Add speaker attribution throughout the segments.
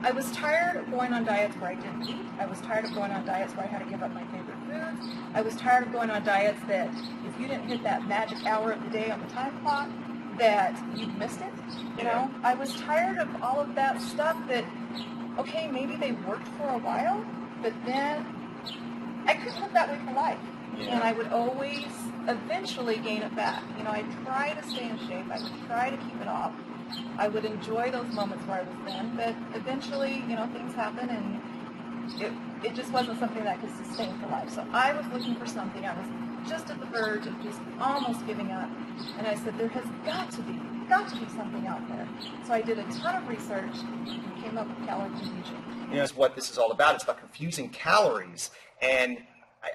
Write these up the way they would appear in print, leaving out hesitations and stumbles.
Speaker 1: I was tired of going on diets where I didn't eat. I was tired of going on diets where I had to give up my favorite foods. I was tired of going on diets that if you didn't hit that magic hour of the day on the time clock, that you missed it. You know, I was tired of all of that stuff that, okay, maybe they worked for a while, but then I couldn't live that way for life. And I would always eventually gain it back. You know, I'd try to stay in shape. I would try to keep it off. I would enjoy those moments where I was thin, but eventually, you know, things happen, and it just wasn't something that I could sustain for life. So I was looking for something. I was just at the verge of just almost giving up, and I said, there has got to be something out there. So I did a ton of research and came up with Calorie Confusion.
Speaker 2: You know, that's what this is all about. It's about confusing calories, and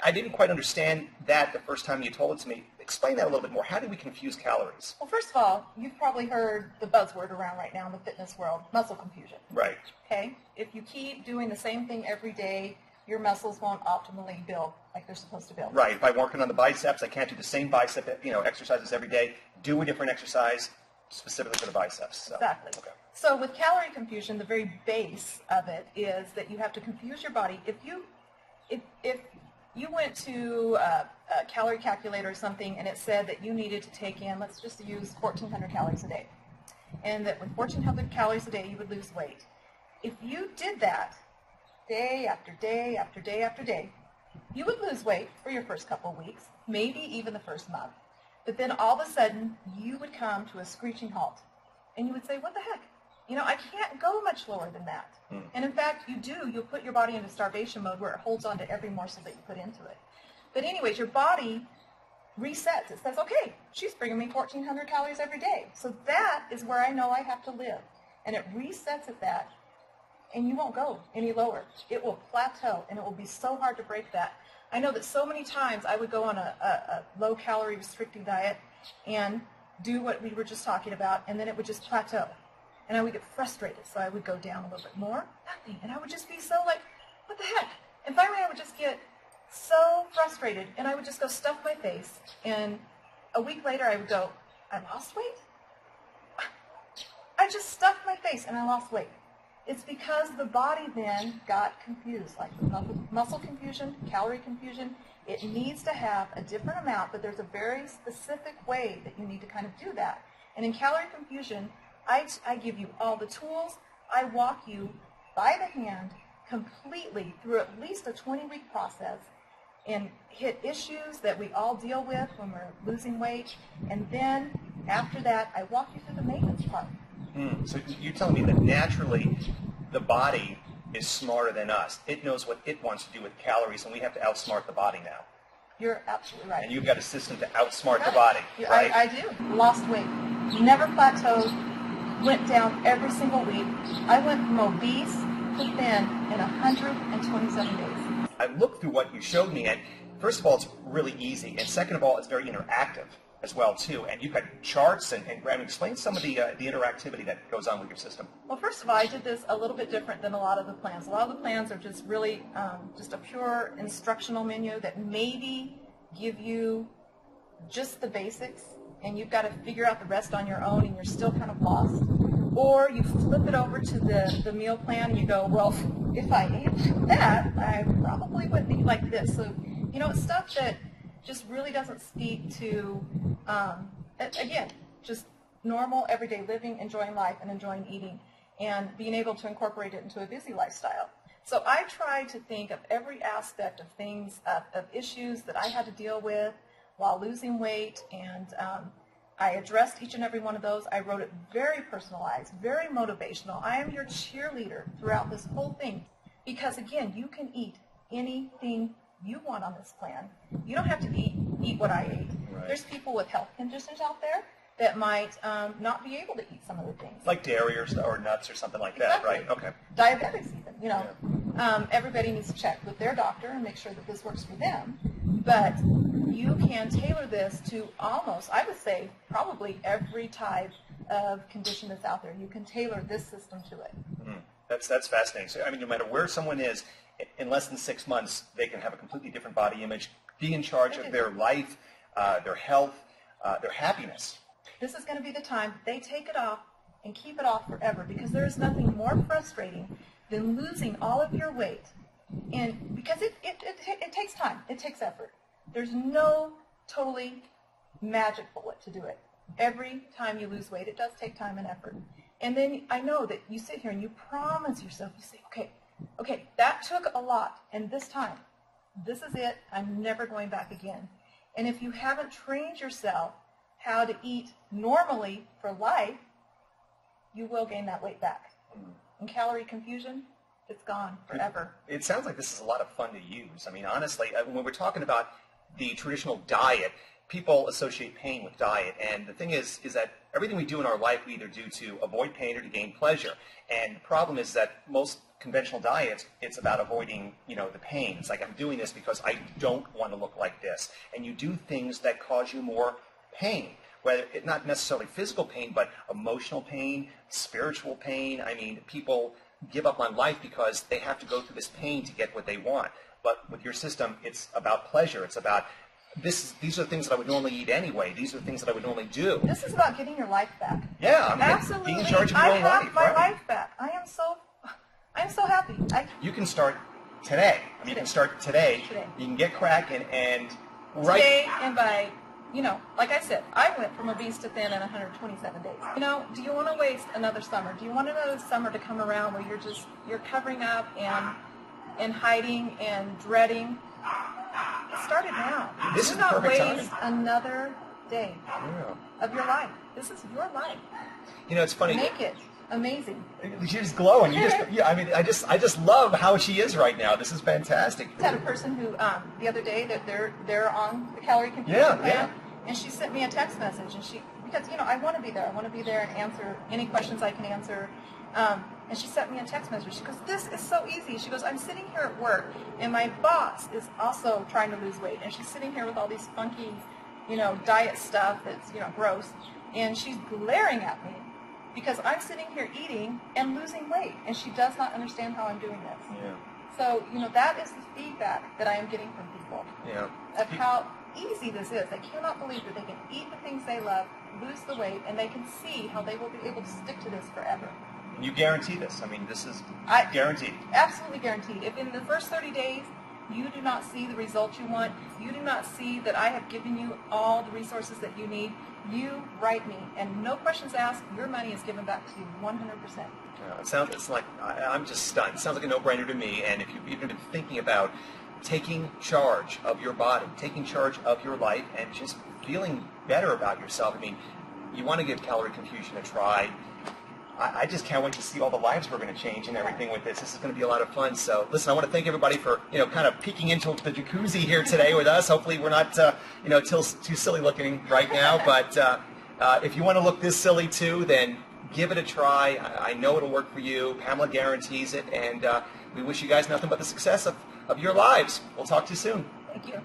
Speaker 2: I didn't quite understand that the first time you told it to me. Explain that a little bit more. How do we confuse calories?
Speaker 1: Well, first of all, you've probably heard the buzzword around right now in the fitness world, muscle confusion.
Speaker 2: Right.
Speaker 1: Okay? If you keep doing the same thing every day, your muscles won't optimally build like they're supposed to build.
Speaker 2: Right. If I'm working on the biceps, I can't do the same bicep, exercises every day. Do a different exercise specifically for the biceps. So.
Speaker 1: Exactly. Okay. So with calorie confusion, the very base of it is that you have to confuse your body. If you went to a calorie calculator or something and it said that you needed to take in, let's just use 1,400 calories a day, and that with 1,400 calories a day you would lose weight. If you did that day after day after day after day, you would lose weight for your first couple of weeks, maybe even the first month. But then all of a sudden you would come to a screeching halt, and you would say, what the heck? You know, I can't go much lower than that. And in fact, you'll put your body into starvation mode where it holds on to every morsel that you put into it. But anyways, your body resets. It says, okay, she's bringing me 1,400 calories every day. So that is where I know I have to live. And it resets at that, and you won't go any lower. It will plateau, and it will be so hard to break that. I know that so many times I would go on a low-calorie restricting diet and do what we were just talking about, and then it would just plateau. And I would get frustrated, so I would go down a little bit more, nothing. And I would just be so like, what the heck? And finally I would just get so frustrated, and I would just go stuff my face. And a week later I would go, I lost weight? I just stuffed my face and I lost weight. It's because the body then got confused, like muscle confusion, calorie confusion. It needs to have a different amount, but there's a very specific way that you need to kind of do that. And in calorie confusion, I give you all the tools. I walk you by the hand completely through at least a 20-week process and hit issues that we all deal with when we're losing weight. And then after that, I walk you through the maintenance part.
Speaker 2: So you're telling me that naturally the body is smarter than us. It knows what it wants to do with calories, and we have to outsmart the body now.
Speaker 1: You're absolutely right.
Speaker 2: And you've got a system to outsmart the body, right?
Speaker 1: I do. Lost weight. Never plateaued. Went down every single week. I went from obese to thin in 127 days.
Speaker 2: I looked through what you showed me, and first of all, it's really easy, and second of all, it's very interactive as well, too. And you've got charts, and explain some of the interactivity that goes on with your system.
Speaker 1: Well, first of all, I did this a little bit different than a lot of the plans. A lot of the plans are just really just a pure instructional menu that maybe give you just the basics, and you've got to figure out the rest on your own, and you're still kind of lost. Or you flip it over to the meal plan, and you go, well, if I ate that, I probably wouldn't eat like this. So, you know, it's stuff that just really doesn't speak to, again, just normal, everyday living, enjoying life, and enjoying eating, and being able to incorporate it into a busy lifestyle. So I try to think of every aspect of things, of issues that I had to deal with while losing weight, and I addressed each and every one of those. I wrote it very personalized, very motivational. I am your cheerleader throughout this whole thing because, again, you can eat anything you want on this plan. You don't have to eat what I ate.
Speaker 2: Right.
Speaker 1: There's people with health conditions out there that might not be able to eat some of the things.
Speaker 2: Like dairy or nuts or something like that,
Speaker 1: Exactly.
Speaker 2: right? Okay.
Speaker 1: Diabetics even, you know. Yeah. Everybody needs to check with their doctor and make sure that this works for them. But you can tailor this to almost, I would say, probably every type of condition that's out there. You can tailor this system to it.
Speaker 2: That's fascinating. So, I mean, no matter where someone is, in less than 6 months, they can have a completely different body image, be in charge of their life, their health, their happiness.
Speaker 1: This is going to be the time they take it off and keep it off forever, because there is nothing more frustrating than losing all of your weight. And because it takes time, it takes effort. There's no totally magic bullet to do it. Every time you lose weight, it does take time and effort. And then I know that you sit here and you promise yourself, you say, okay, that took a lot, and this time, this is it, I'm never going back again. And if you haven't trained yourself how to eat normally for life, you will gain that weight back. And calorie confusion, it's gone forever.
Speaker 2: It sounds like this is a lot of fun to use. I mean, honestly, when we're talking about the traditional diet, people associate pain with diet, and the thing is that everything we do in our life we either do to avoid pain or to gain pleasure. And the problem is that most conventional diets, it's about avoiding, the pain. It's like, I'm doing this because I don't want to look like this. And you do things that cause you more pain, whether it's not necessarily physical pain, but emotional pain, spiritual pain. I mean, people give up on life because they have to go through this pain to get what they want. But with your system, it's about pleasure. It's about these are things that I would normally eat anyway. These are things that I would normally do.
Speaker 1: This is about getting your life back.
Speaker 2: Yeah, I mean,
Speaker 1: absolutely.
Speaker 2: Being in charge of your own life.
Speaker 1: I have my life back. I am so happy.
Speaker 2: You can start today. I mean, you can start today. You can get cracking and right.
Speaker 1: Today and by, like I said, I went from obese to thin in 127 days. Do you want to waste another summer? Do you want another summer to come around where you're covering up and hiding and dreading? It started now.
Speaker 2: This
Speaker 1: Do
Speaker 2: is the
Speaker 1: not
Speaker 2: perfect
Speaker 1: waste another day of your life. This is your life.
Speaker 2: It's funny.
Speaker 1: Make it amazing.
Speaker 2: She's glowing. I just love how she is right now. This is fantastic.
Speaker 1: I had a person who the other day that they're on the Calorie Confusion plan, and she sent me a text message, and because I want to be there. I want to be there and answer any questions I can answer. And she sent me a text message. She goes, "This is so easy." She goes, "I'm sitting here at work, and my boss is also trying to lose weight, and she's sitting here with all these funky, diet stuff that's, gross, and she's glaring at me because I'm sitting here eating and losing weight, and she does not understand how I'm doing this."
Speaker 2: Yeah.
Speaker 1: So, that is the feedback that I am getting from people of how easy this is. They cannot believe that they can eat the things they love, lose the weight, and they can see how they will be able to stick to this forever.
Speaker 2: You guarantee this. I mean, this is guaranteed.
Speaker 1: Absolutely guaranteed. If in the first 30 days you do not see the results you want, you do not see that I have given you all the resources that you need, you write me, and no questions asked, your money is given back to you 100%.
Speaker 2: It's like, I'm just stunned. It sounds like a no-brainer to me, and if you've even been thinking about taking charge of your body, taking charge of your life, and just feeling better about yourself, I mean, you want to give Calorie Confusion a try. I just can't wait to see all the lives we're going to change and everything with this. This is going to be a lot of fun. So, listen, I want to thank everybody for, kind of peeking into the jacuzzi here today with us. Hopefully we're not, too silly looking right now. But if you want to look this silly too, then give it a try. I know it'll work for you. Pamela guarantees it. And we wish you guys nothing but the success of your lives. We'll talk to you soon.
Speaker 1: Thank you.